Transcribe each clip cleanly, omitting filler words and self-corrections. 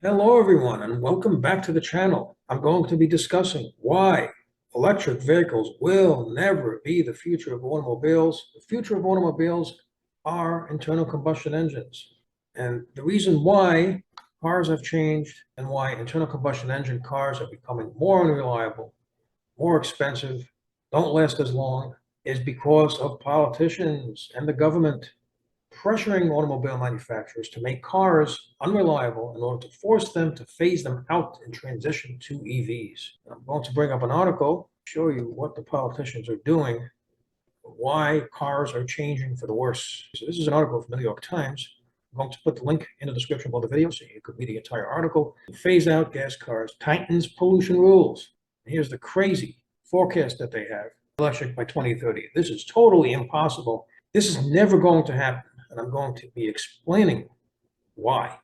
Hello, everyone, and welcome back to the channel. I'm going to be discussing why electric vehicles will never be the future of automobiles. The future of automobiles are internal combustion engines. And the reason why cars have changed and why internal combustion engine cars are becoming more unreliable, more expensive, don't last as long, is because of politicians and the government pressuring automobile manufacturers to make cars unreliable in order to force them to phase them out and transition to EVs. I'm going to bring up an article, show you what the politicians are doing, why cars are changing for the worse. So this is an article from the New York Times. I'm going to put the link in the description below the video so you could read the entire article. Phase out gas cars, tightens pollution rules. Here's the crazy forecast that they have. Electric by 2030. This is totally impossible. This is never going to happen, and I'm going to be explaining why.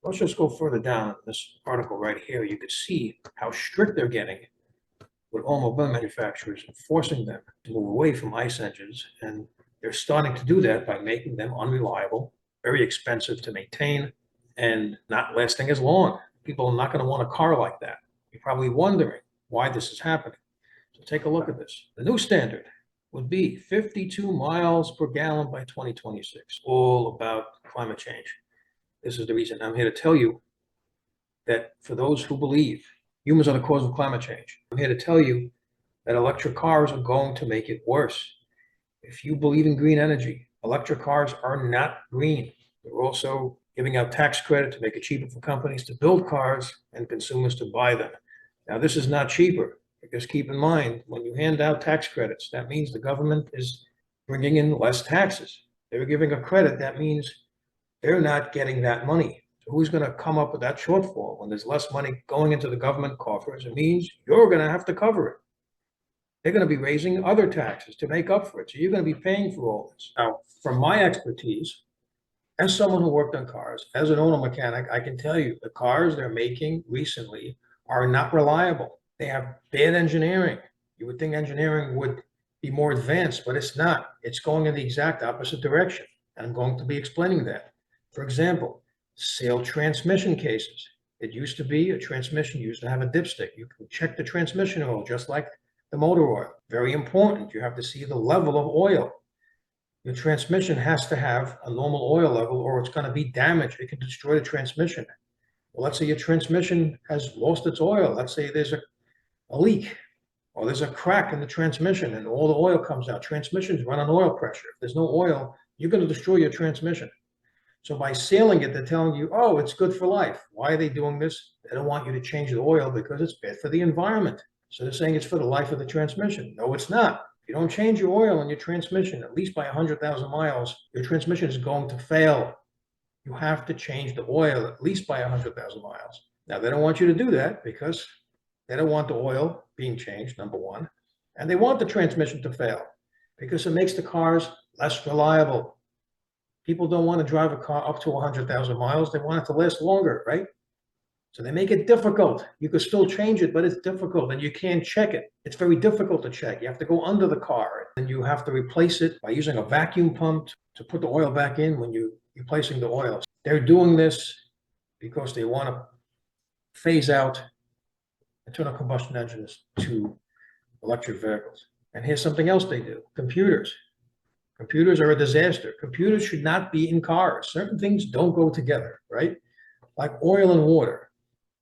Let's just go further down in this article right here. You can see how strict they're getting with automobile manufacturers and forcing them to move away from ICE engines. And they're starting to do that by making them unreliable, very expensive to maintain, and not lasting as long. People are not going to want a car like that. You're probably wondering why this is happening. So take a look at this. The new standard would be 52 miles per gallon by 2026, all about climate change. This is the reason I'm here to tell you that for those who believe humans are the cause of climate change, I'm here to tell you that electric cars are going to make it worse. If you believe in green energy, electric cars are not green. They're also giving out tax credit to make it cheaper for companies to build cars and consumers to buy them. Now, this is not cheaper, because keep in mind, when you hand out tax credits, that means the government is bringing in less taxes. They're giving a credit, that means they're not getting that money. So who's going to come up with that shortfall when there's less money going into the government coffers? It means you're going to have to cover it. They're going to be raising other taxes to make up for it. So you're going to be paying for all this. Now, from my expertise, as someone who worked on cars, as an auto mechanic, I can tell you the cars they're making recently are not reliable. They have bad engineering. You would think engineering would be more advanced, but it's not. It's going in the exact opposite direction. And I'm going to be explaining that. For example, failed transmission cases. It used to be a transmission used to have a dipstick. You can check the transmission oil just like the motor oil. Very important. You have to see the level of oil. Your transmission has to have a normal oil level or it's going to be damaged. It can destroy the transmission. Well, let's say your transmission has lost its oil. Let's say there's a leak or there's a crack in the transmission and all the oil comes out. Transmissions run on oil pressure. If there's no oil, you're going to destroy your transmission. So by sealing it, they're telling you, oh, it's good for life. Why are they doing this? They don't want you to change the oil because it's bad for the environment. So they're saying it's for the life of the transmission. No, it's not. If you don't change your oil in your transmission, at least by 100,000 miles, your transmission is going to fail. You have to change the oil at least by 100,000 miles. Now, they don't want you to do that because they don't want the oil being changed, number one. And they want the transmission to fail because it makes the cars less reliable. People don't want to drive a car up to 100,000 miles. They want it to last longer, right? So they make it difficult. You could still change it, but it's difficult and you can't check it. It's very difficult to check. You have to go under the car and you have to replace it by using a vacuum pump to put the oil back in when you're replacing the oil. They're doing this because they want to phase out internal combustion engines to electric vehicles. And here's something else they do. Computers. Computers are a disaster. Computers should not be in cars. Certain things don't go together, right? Like oil and water.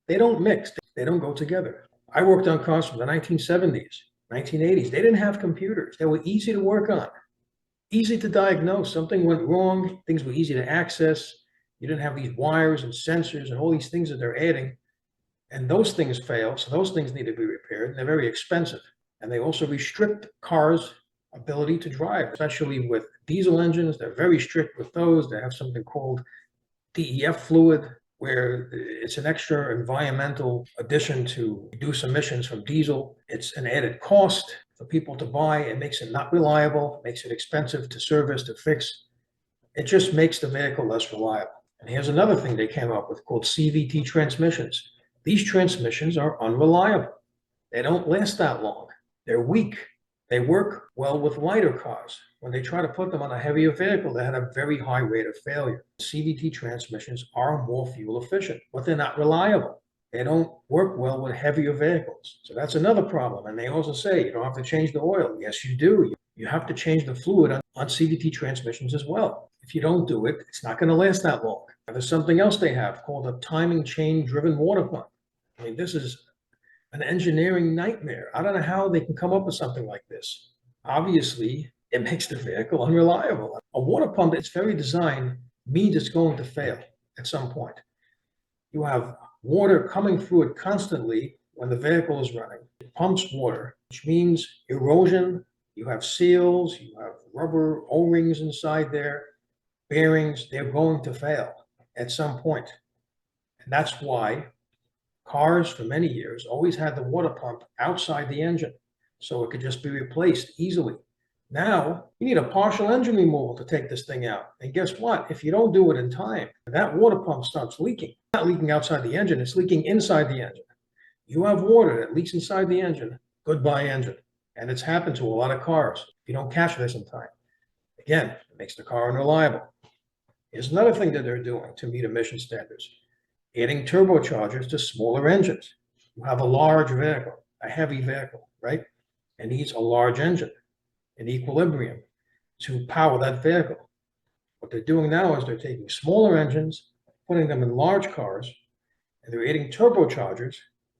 They don't mix. They don't go together. I worked on cars from the 1970s, 1980s. They didn't have computers. They were easy to work on, easy to diagnose. Something went wrong. Things were easy to access. You didn't have these wires and sensors and all these things that they're adding. And those things fail. So those things need to be repaired. And they're very expensive. And they also restrict cars' ability to drive, especially with diesel engines. They're very strict with those. They have something called DEF fluid, where it's an extra environmental addition to reduce emissions from diesel. It's an added cost for people to buy. It makes it not reliable, makes it expensive to service, to fix. It just makes the vehicle less reliable. And here's another thing they came up with called CVT transmissions. These transmissions are unreliable. They don't last that long. They're weak. They work well with lighter cars. when they try to put them on a heavier vehicle, they had a very high rate of failure. CVT transmissions are more fuel efficient, but they're not reliable. They don't work well with heavier vehicles. So that's another problem. And they also say you don't have to change the oil. Yes, you do. You have to change the fluid on CVT transmissions as well. If you don't do it, it's not going to last that long. There's something else they have called a timing chain driven water pump. I mean, this is an engineering nightmare. I don't know how they can come up with something like this. Obviously, it makes the vehicle unreliable. A water pump, its very design, means it's going to fail at some point. You have water coming through it constantly when the vehicle is running. It pumps water, which means erosion. You have seals, you have rubber O-rings inside there, bearings. They're going to fail at some point. And that's why cars for many years always had the water pump outside the engine, so it could just be replaced easily. Now, you need a partial engine removal to take this thing out. And guess what? If you don't do it in time, that water pump starts leaking. It's not leaking outside the engine, it's leaking inside the engine. You have water that leaks inside the engine, goodbye engine. And it's happened to a lot of cars if you don't catch this in time. Again, it makes the car unreliable. Here's another thing that they're doing to meet emission standards: adding turbochargers to smaller engines. You have a large vehicle, a heavy vehicle, right? It needs a large engine in equilibrium to power that vehicle. What they're doing now is they're taking smaller engines, putting them in large cars, and they're adding turbochargers,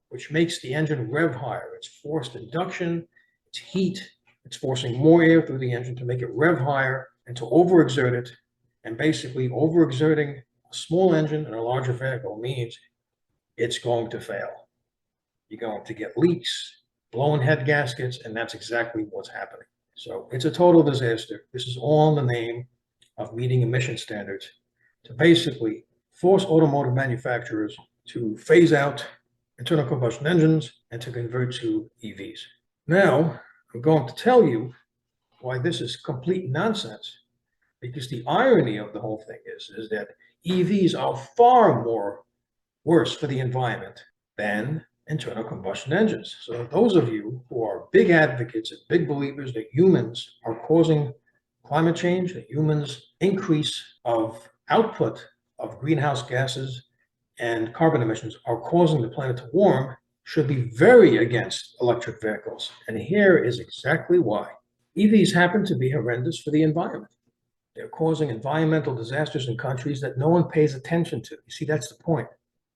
which makes the engine rev higher. It's forced induction, it's heat, it's forcing more air through the engine to make it rev higher and to overexert it. And basically, overexerting a small engine in a larger vehicle means it's going to fail. You're going to get leaks, blown head gaskets, and that's exactly what's happening. So it's a total disaster. This is all in the name of meeting emission standards to basically force automotive manufacturers to phase out internal combustion engines and to convert to EVs. Now, I'm going to tell you why this is complete nonsense, because the irony of the whole thing is that EVs are far more worse for the environment than internal combustion engines. So those of you who are big advocates and big believers that humans are causing climate change, that humans increase of output of greenhouse gases and carbon emissions are causing the planet to warm, should be very against electric vehicles. And here is exactly why. EVs happen to be horrendous for the environment. They're causing environmental disasters in countries that no one pays attention to. You see, that's the point.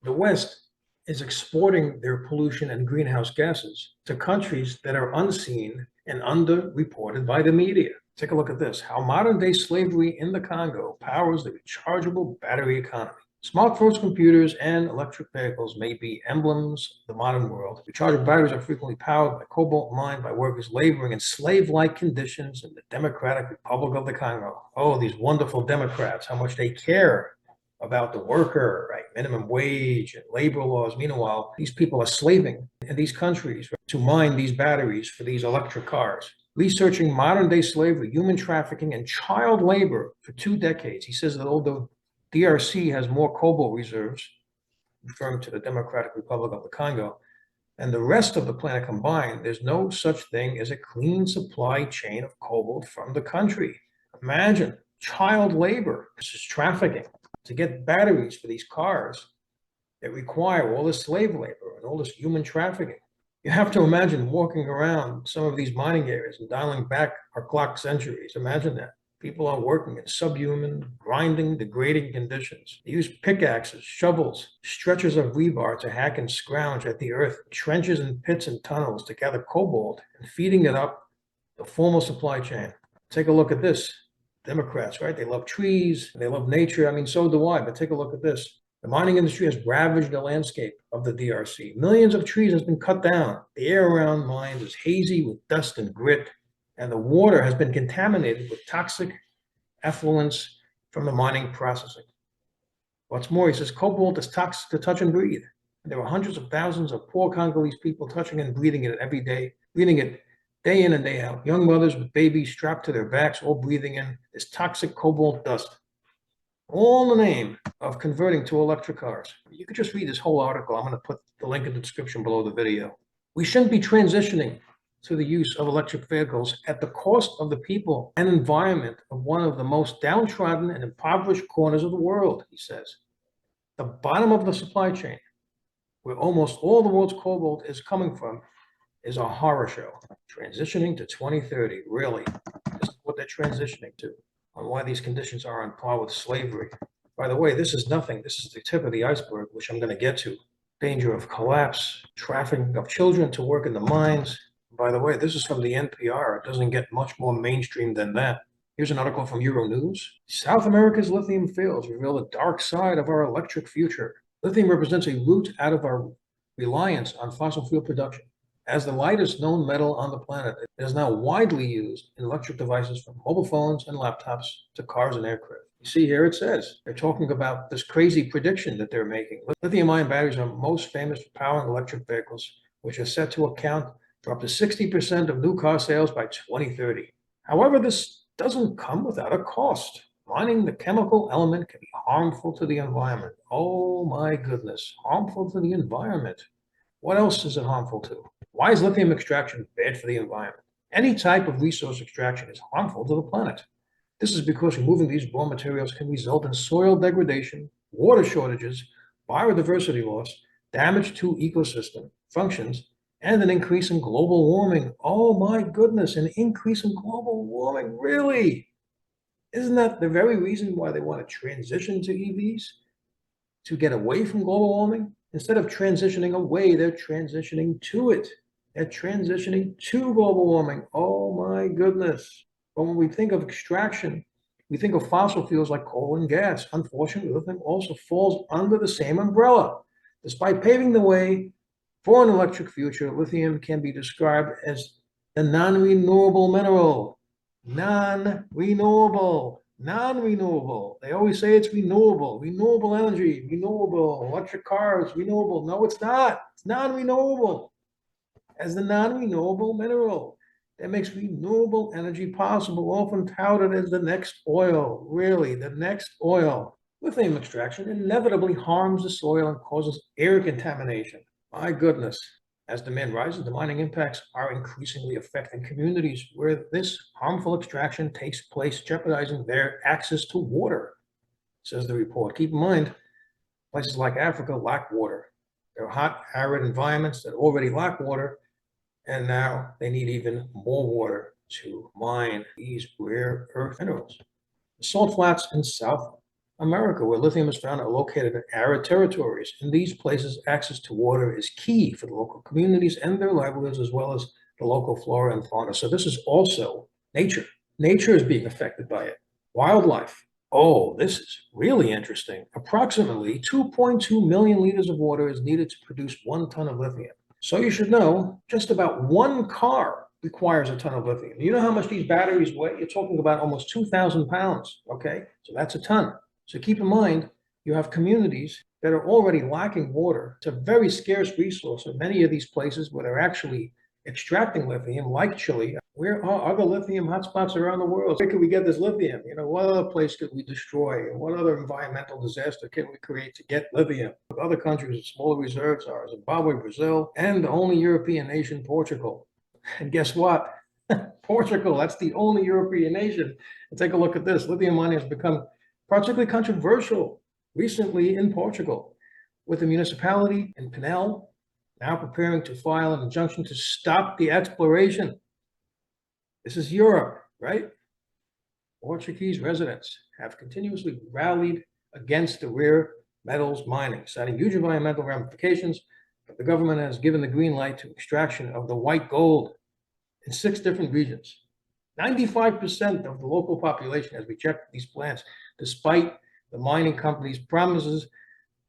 The West is exporting their pollution and greenhouse gases to countries that are unseen and underreported by the media. Take a look at this: how modern-day slavery in the Congo powers the rechargeable battery economy. Smartphones, computers, and electric vehicles may be emblems of the modern world. Rechargeable batteries are frequently powered by cobalt mined by workers laboring in slave-like conditions in the Democratic Republic of the Congo. Oh, these wonderful Democrats, how much they care about the worker, right? Minimum wage and labor laws. Meanwhile, these people are slaving in these countries to mine these batteries for these electric cars. Researching modern-day slavery, human trafficking, and child labor for 2 decades. He says that although DRC has more cobalt reserves, referring to the Democratic Republic of the Congo, and the rest of the planet combined, there's no such thing as a clean supply chain of cobalt from the country. Imagine child labor. This is trafficking to get batteries for these cars that require all this slave labor and all this human trafficking. You have to imagine walking around some of these mining areas and dialing back our clock centuries. Imagine that. People are working in subhuman, grinding, degrading conditions. They use pickaxes, shovels, stretchers of rebar to hack and scrounge at the earth, trenches and pits and tunnels to gather cobalt and feeding it up the formal supply chain. Take a look at this. Democrats, right? They love trees, they love nature. I mean, so do I, but take a look at this. The mining industry has ravaged the landscape of the DRC. Millions of trees has been cut down. The air around mines is hazy with dust and grit, and the water has been contaminated with toxic effluents from the mining processing. What's more, he says cobalt is toxic to touch and breathe. And there are hundreds of thousands of poor Congolese people touching and breathing it every day, breathing it day in and day out. Young mothers with babies strapped to their backs, all breathing in this toxic cobalt dust. All in the name of converting to electric cars. You could just read this whole article. I'm going to put the link in the description below the video. We shouldn't be transitioning to the use of electric vehicles at the cost of the people and environment of one of the most downtrodden and impoverished corners of the world, he says. The bottom of the supply chain, where almost all the world's cobalt is coming from, is a horror show. Transitioning to 2030, really, this is what they're transitioning to, on why these conditions are on par with slavery. By the way, this is nothing. This is the tip of the iceberg, which I'm going to get to. Danger of collapse, trafficking of children to work in the mines. By the way, this is from the NPR. It doesn't get much more mainstream than that. Here's an article from Euronews. South America's lithium fields reveal the dark side of our electric future. Lithium represents a route out of our reliance on fossil fuel production. As the lightest known metal on the planet, it is now widely used in electric devices from mobile phones and laptops to cars and aircraft. You see here it says, they're talking about this crazy prediction that they're making. Lithium-ion batteries are most famous for powering electric vehicles, which are set to account for up to 60% of new car sales by 2030. However, this doesn't come without a cost. Mining the chemical element can be harmful to the environment. Oh my goodness, harmful to the environment. What else is it harmful to? Why is lithium extraction bad for the environment? Any type of resource extraction is harmful to the planet. This is because removing these raw materials can result in soil degradation, water shortages, biodiversity loss, damage to ecosystem functions, and an increase in global warming. Oh my goodness, an increase in global warming, really? Isn't that the very reason why they want to transition to EVs? To get away from global warming? Instead of transitioning away, they're transitioning to it. They're transitioning to global warming. Oh my goodness. But when we think of extraction, we think of fossil fuels like coal and gas. Unfortunately, lithium also falls under the same umbrella. Despite paving the way for an electric future, lithium can be described as the non-renewable mineral. Non-renewable. Non-renewable. They always say it's renewable. Renewable energy, renewable, electric cars, renewable. No, it's not. It's non-renewable. As the non-renewable mineral that makes renewable energy possible, often touted as the next oil. Really, the next oil. Lithium extraction inevitably harms the soil and causes air contamination. My goodness. As demand rises, the mining impacts are increasingly affecting communities where this harmful extraction takes place, jeopardizing their access to water, says the report. Keep in mind, places like Africa lack water. They're hot, arid environments that already lack water, and now they need even more water to mine these rare earth minerals. The salt flats in South America, where lithium is found, are located in arid territories. In these places, access to water is key for the local communities and their livelihoods, as well as the local flora and fauna. So this is also nature. Nature is being affected by it. Wildlife. Oh, this is really interesting. Approximately 2.2 million liters of water is needed to produce 1 ton of lithium. So you should know, just about 1 car requires a ton of lithium. You know how much these batteries weigh? You're talking about almost 2,000 pounds, okay? So that's a ton. So keep in mind, you have communities that are already lacking water. It's a very scarce resource in many of these places where they're actually extracting lithium, like Chile. Where are other lithium hotspots around the world? Where can we get this lithium? You know, what other place could we destroy? And what other environmental disaster can we create to get lithium? Other countries with smaller reserves are Zimbabwe, Brazil, and the only European nation, Portugal. And guess what? Portugal, that's the only European nation. And take a look at this. Lithium mining has become particularly controversial recently in Portugal, with the municipality in Pinel now preparing to file an injunction to stop the exploration. This is Europe, right? Portuguese residents have continuously rallied against the rare metals mining, citing huge environmental ramifications, but the government has given the green light to extraction of the white gold in 6 different regions. 95% of the local population has rejected these plans, despite the mining company's promises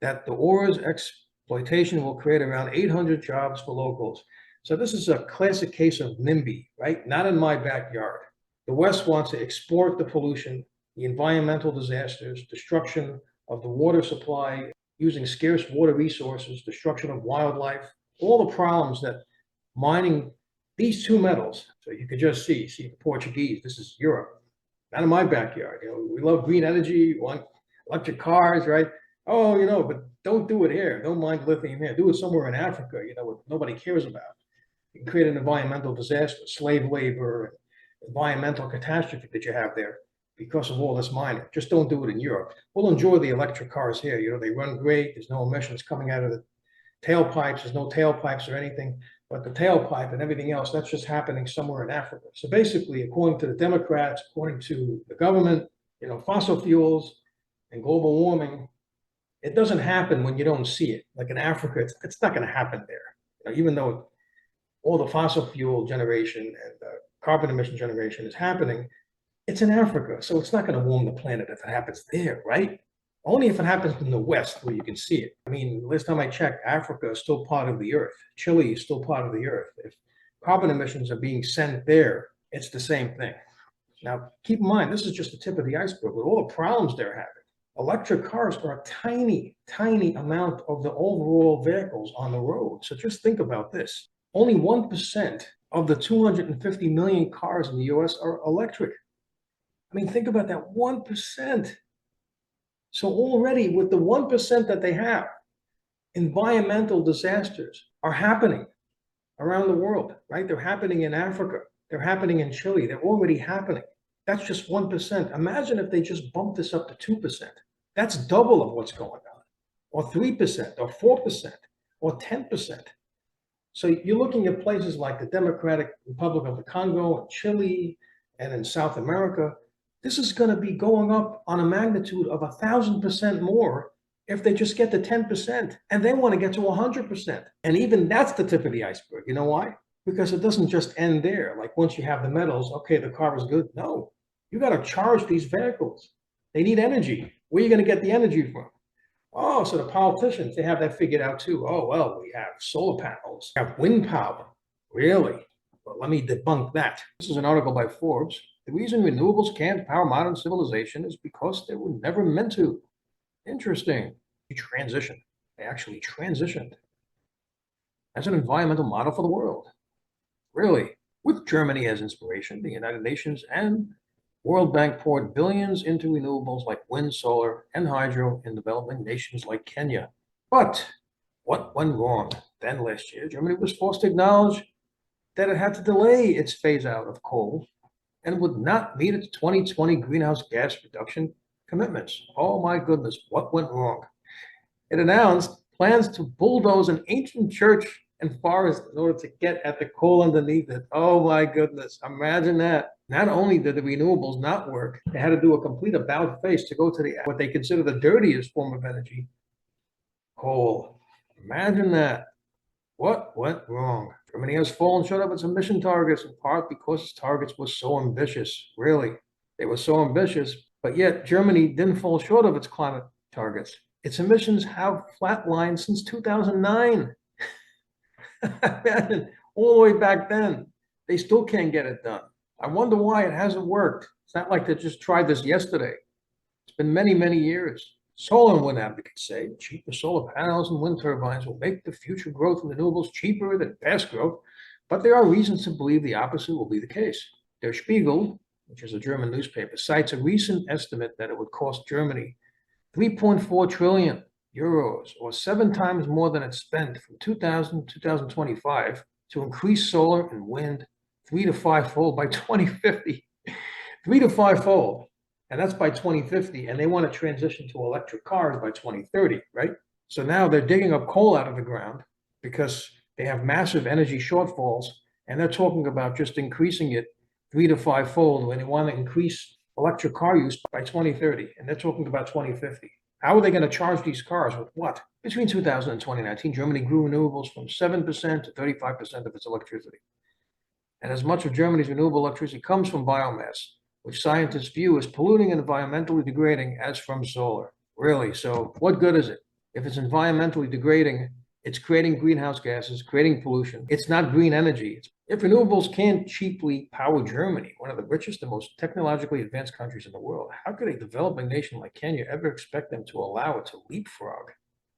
that the ore's exploitation will create around 800 jobs for locals. So this is a classic case of NIMBY, right? Not in my backyard. The West wants to export the pollution, the environmental disasters, destruction of the water supply, using scarce water resources, destruction of wildlife, all the problems that mining these 2 metals. So you can just see the Portuguese, this is Europe, not in my backyard. You know, we love green energy, we want electric cars, right? Oh, but don't do it here. Don't mine lithium here. Do it somewhere in Africa, what nobody cares about. You can create an environmental disaster, slave labor, environmental catastrophe that you have there because of all this mining. Just don't do it in Europe. We'll enjoy the electric cars here. You know, they run great. There's no emissions coming out of the tailpipes. There's no tailpipes or anything. But the tailpipe and everything else, that's just happening somewhere in Africa. So basically, according to the Democrats, according to the government, you know, fossil fuels and global warming, it doesn't happen when you don't see it. Like in Africa, it's not going to happen there. You know, even though all the fossil fuel generation and carbon emission generation is happening, it's in Africa. So it's not going to warm the planet if it happens there, right? Only if it happens in the West where you can see it. I mean, last time I checked, Africa is still part of the Earth. Chile is still part of the Earth. If carbon emissions are being sent there, it's the same thing. Now, keep in mind, this is just the tip of the iceberg with all the problems they're having. Electric cars are a tiny, tiny amount of the overall vehicles on the road. So just think about this. Only 1% of the 250 million cars in the US are electric. I mean, think about that, 1%. So already with the 1% that they have, environmental disasters are happening around the world, right? They're happening in Africa. They're happening in Chile. They're already happening. That's just 1%. Imagine if they just bump this up to 2%. That's double of what's going on, or 3%, or 4%, or 10%. So you're looking at places like the Democratic Republic of the Congo and Chile and in South America. This is going to be going up on a magnitude of 1,000% more if they just get to 10%, and they want to get to 100%. And even that's the tip of the iceberg. You know why? Because it doesn't just end there. Like once you have the metals, okay, the car is good. No, you got to charge these vehicles. They need energy. Where are you going to get the energy from? Oh, so the politicians, they have that figured out too. Oh, well, we have solar panels, we have wind power. Really? Well, let me debunk that. This is an article by Forbes. The reason renewables can't power modern civilization is because they were never meant to. Interesting. They transitioned. They actually transitioned as an environmental model for the world. Really? With Germany as inspiration, the United Nations and World Bank poured billions into renewables like wind, solar, and hydro in developing nations like Kenya. But what went wrong? Then last year, Germany was forced to acknowledge that it had to delay its phase out of coal and would not meet its 2020 greenhouse gas reduction commitments. Oh my goodness, what went wrong? It announced plans to bulldoze an ancient church and forest in order to get at the coal underneath it. Oh my goodness, imagine that. Not only did the renewables not work, they had to do a complete about face to go to what they consider the dirtiest form of energy, coal. Imagine that. What went wrong? Germany has fallen short of its emission targets, in part because its targets were so ambitious. Really, they were so ambitious, but yet Germany didn't fall short of its climate targets. Its emissions have flatlined since 2009. All the way back then, they still can't get it done. I wonder why it hasn't worked. It's not like they just tried this yesterday. It's been many, many years. Solar and wind advocates say cheaper solar panels and wind turbines will make the future growth of renewables cheaper than past growth, but there are reasons to believe the opposite will be the case. Der Spiegel, which is a German newspaper, cites a recent estimate that it would cost Germany 3.4 trillion euros, or 7 times more than it spent from 2000 to 2025, to increase solar and wind 3 to 5-fold by 2050. 3 to 5-fold. And that's by 2050. And they want to transition to electric cars by 2030, right? So now they're digging up coal out of the ground because they have massive energy shortfalls. And they're talking about just increasing it 3 to 5-fold when they want to increase electric car use by 2030. And they're talking about 2050. How are they going to charge these cars with what? Between 2000 and 2019, Germany grew renewables from 7% to 35% of its electricity. And as much of Germany's renewable electricity comes from biomass, which scientists view as polluting and environmentally degrading as from solar. Really? So what good is it? If it's environmentally degrading, it's creating greenhouse gases, creating pollution. It's not green energy. If renewables can't cheaply power Germany, one of the richest and most technologically advanced countries in the world, how could a developing nation like Kenya ever expect them to allow it to leapfrog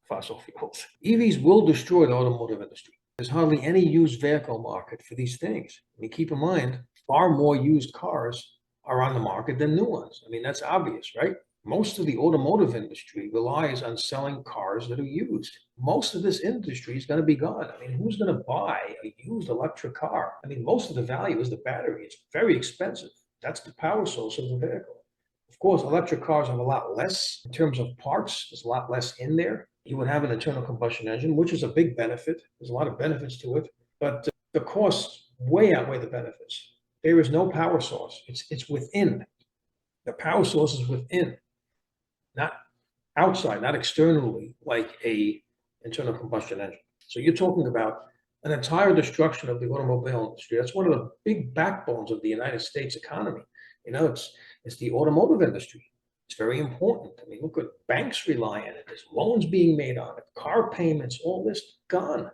fossil fuels? EVs will destroy the automotive industry. There's hardly any used vehicle market for these things. I mean, keep in mind, far more used cars are on the market than new ones. I mean, that's obvious, right? Most of the automotive industry relies on selling cars that are used. Most of this industry is going to be gone. I mean, who's going to buy a used electric car? I mean, most of the value is the battery. It's very expensive. That's the power source of the vehicle. Of course, electric cars have a lot less in terms of parts. There's a lot less in there. You would have an internal combustion engine, which is a big benefit. There's a lot of benefits to it, but the costs way outweigh the benefits. There is no power source. It's within. The power source is within, not outside, not externally, like a internal combustion engine. So you're talking about an entire destruction of the automobile industry. That's one of the big backbones of the United States economy. You know, it's the automotive industry. It's very important. I mean, look at banks rely on it. There's loans being made on it, car payments, all this gone.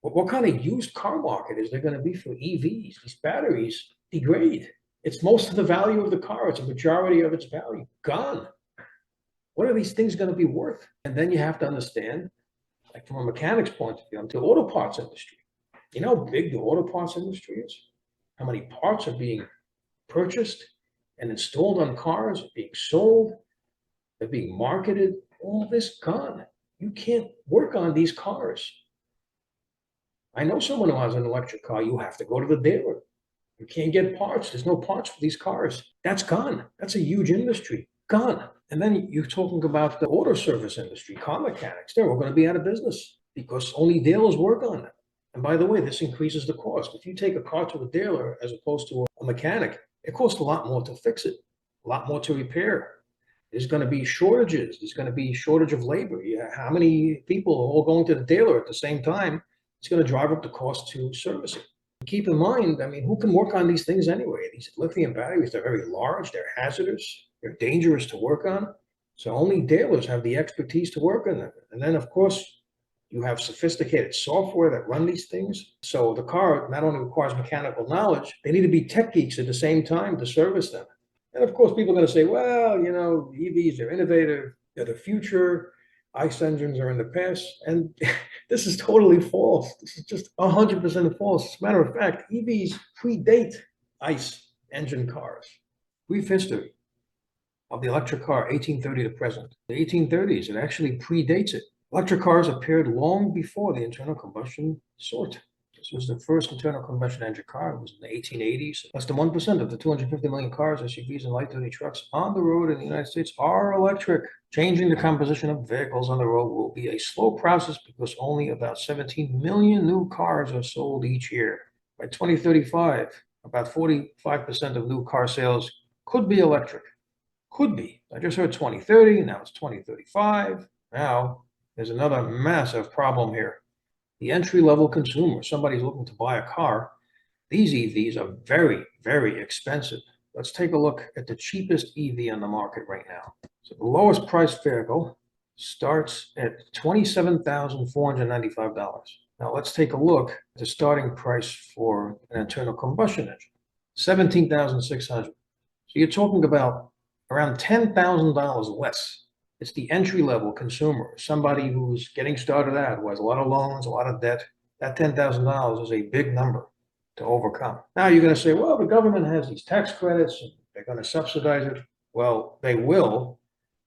What kind of used car market is there going to be for EVs? These batteries degrade. It's most of the value of the car. It's a majority of its value gone. What are these things going to be worth? And then you have to understand, like from a mechanic's point of view, the auto parts industry. You know how big the auto parts industry is? How many parts are being purchased and installed on cars, being sold, they're being marketed, all this gone. You can't work on these cars. I know someone who has an electric car. You have to go to the dealer. You can't get parts. There's no parts for these cars. That's gone. That's a huge industry. Gone. And then you're talking about the auto service industry, car mechanics. They're all going to be out of business because only dealers work on them. And by the way, this increases the cost. If you take a car to a dealer as opposed to a mechanic, it costs a lot more to fix it, a lot more to repair. There's going to be shortages. There's going to be shortage of labor. How many people are all going to the dealer at the same time? It's going to drive up the cost to service it. Keep in mind, I mean, who can work on these things anyway? These lithium batteries, they're very large, they're hazardous, they're dangerous to work on. So only dealers have the expertise to work on them. And then, of course, you have sophisticated software that run these things. So the car not only requires mechanical knowledge, they need to be tech geeks at the same time to service them. And of course, people are going to say, well, you know, EVs are innovative, they're the future. ICE engines are in the past, and this is totally false. This is just 100% false. As a matter of fact, EVs predate ICE engine cars. Brief history of the electric car, 1830 to present. The 1830s, it actually predates it. Electric cars appeared long before the internal combustion sort. This was the first internal combustion engine car. It was in the 1880s. Less than 1% of the 250 million cars, SUVs, and light-duty trucks on the road in the United States are electric. Changing the composition of vehicles on the road will be a slow process because only about 17 million new cars are sold each year. By 2035, about 45% of new car sales could be electric. Could be. I just heard 2030, now it's 2035. Now, there's another massive problem here. The entry-level consumer, somebody's looking to buy a car, these EVs are very, very expensive. Let's take a look at the cheapest EV on the market right now. So the lowest priced vehicle starts at $27,495. Now let's take a look at the starting price for an internal combustion engine, $17,600. So you're talking about around $10,000 less. It's the entry-level consumer, somebody who's getting started out, who has a lot of loans, a lot of debt. That $10,000 is a big number to overcome. Now you're going to say, well, the government has these tax credits, and they're going to subsidize it. Well, they will,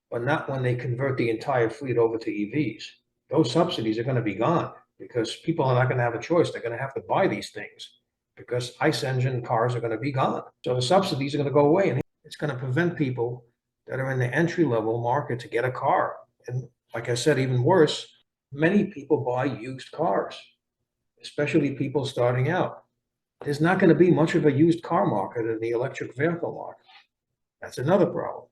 but not when they convert the entire fleet over to EVs. Those subsidies are going to be gone because people are not going to have a choice. They're going to have to buy these things because ICE engine cars are going to be gone. So the subsidies are going to go away, and it's going to prevent people that are in the entry-level market to get a car. And like I said, even worse, many people buy used cars, especially people starting out. There's not going to be much of a used car market in the electric vehicle market. That's another problem.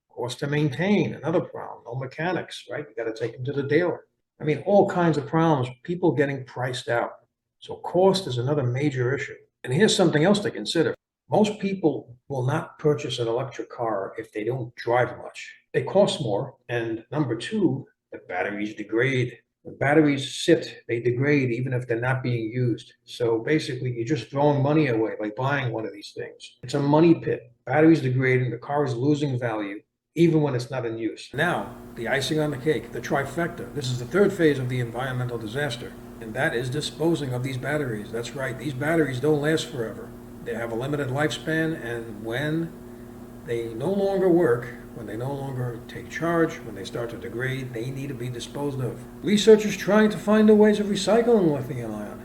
Cost to maintain, another problem. No mechanics, right? You got to take them to the dealer. I mean, all kinds of problems, people getting priced out. So cost is another major issue. And here's something else to consider. Most people will not purchase an electric car if they don't drive much. They cost more. And number two, the batteries degrade. When batteries sit, they degrade even if they're not being used. So basically, you're just throwing money away by buying one of these things. It's a money pit. Batteries degrading, the car is losing value, even when it's not in use. Now, the icing on the cake, the trifecta. This is the third phase of the environmental disaster, and that is disposing of these batteries. That's right, these batteries don't last forever. They have a limited lifespan, and when They no longer work when they no longer take charge, when they start to degrade. They need to be disposed of. Researchers trying to find new ways of recycling lithium ion.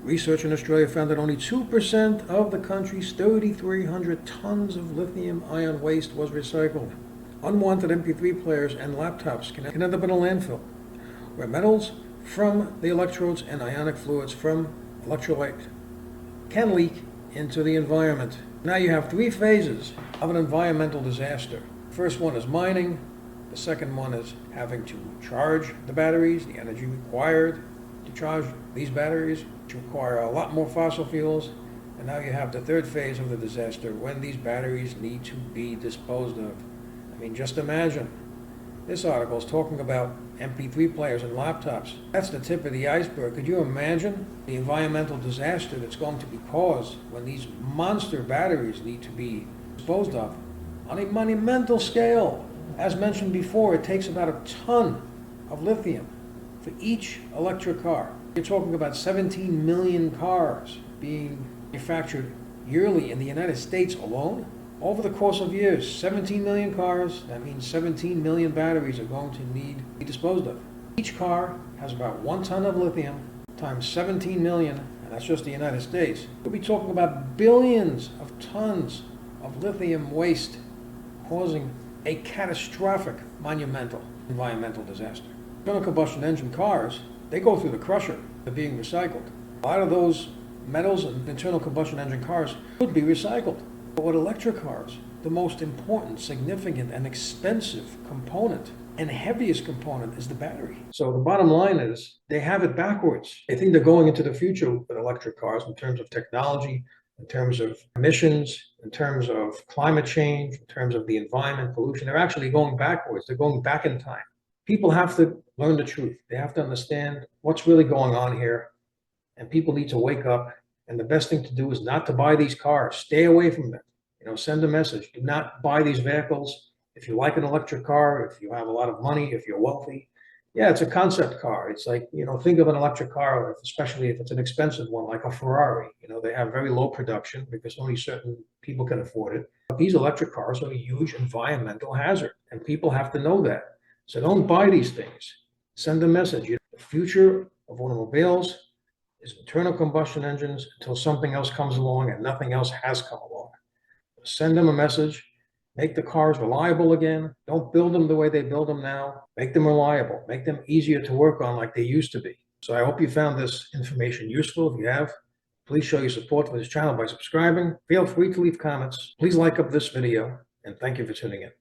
Research in Australia found that only 2% of the country's 3,300 tons of lithium ion waste was recycled. Unwanted MP3 players and laptops can end up in a landfill, where metals from the electrodes and ionic fluids from electrolyte can leak into the environment. Now you have three phases of an environmental disaster. The first one is mining. The second one is having to charge the batteries, the energy required to charge these batteries, which require a lot more fossil fuels. And now you have the third phase of the disaster, when these batteries need to be disposed of. I mean, just imagine. This article is talking about MP3 players and laptops. That's the tip of the iceberg. Could you imagine the environmental disaster that's going to be caused when these monster batteries need to be disposed of on a monumental scale? As mentioned before, it takes about a ton of lithium for each electric car. You're talking about 17 million cars being manufactured yearly in the United States alone. Over the course of years, 17 million cars, that means 17 million batteries are going to need to be disposed of. Each car has about 1 ton of lithium times 17 million, and that's just the United States. We'll be talking about billions of tons of lithium waste, causing a catastrophic, monumental environmental disaster. Internal combustion engine cars, they go through the crusher. They're being recycled. A lot of those metals in internal combustion engine cars could be recycled. But with electric cars, the most important, significant, and expensive component and heaviest component is the battery. So the bottom line is they have it backwards. They think they're going into the future with electric cars in terms of technology, in terms of emissions, in terms of climate change, in terms of the environment, pollution. They're actually going backwards. They're going back in time. People have to learn the truth. They have to understand what's really going on here, and people need to wake up. And the best thing to do is not to buy these cars. Stay away from them. Send a message. Do not buy these vehicles. If you like an electric car, if you have a lot of money, if you're wealthy, yeah, it's a concept car. It's like, think of an electric car, especially if it's an expensive one, like a Ferrari. They have very low production because only certain people can afford it. But these electric cars are a huge environmental hazard, and people have to know that. So don't buy these things. Send a message. The future of automobiles is internal combustion engines until something else comes along, and nothing else has come along. Send them a message. Make the cars reliable again. Don't build them the way they build them now. Make them reliable. Make them easier to work on like they used to be. So I hope you found this information useful. If you have, please show your support for this channel by subscribing. Feel free to leave comments. Please like up this video, and thank you for tuning in.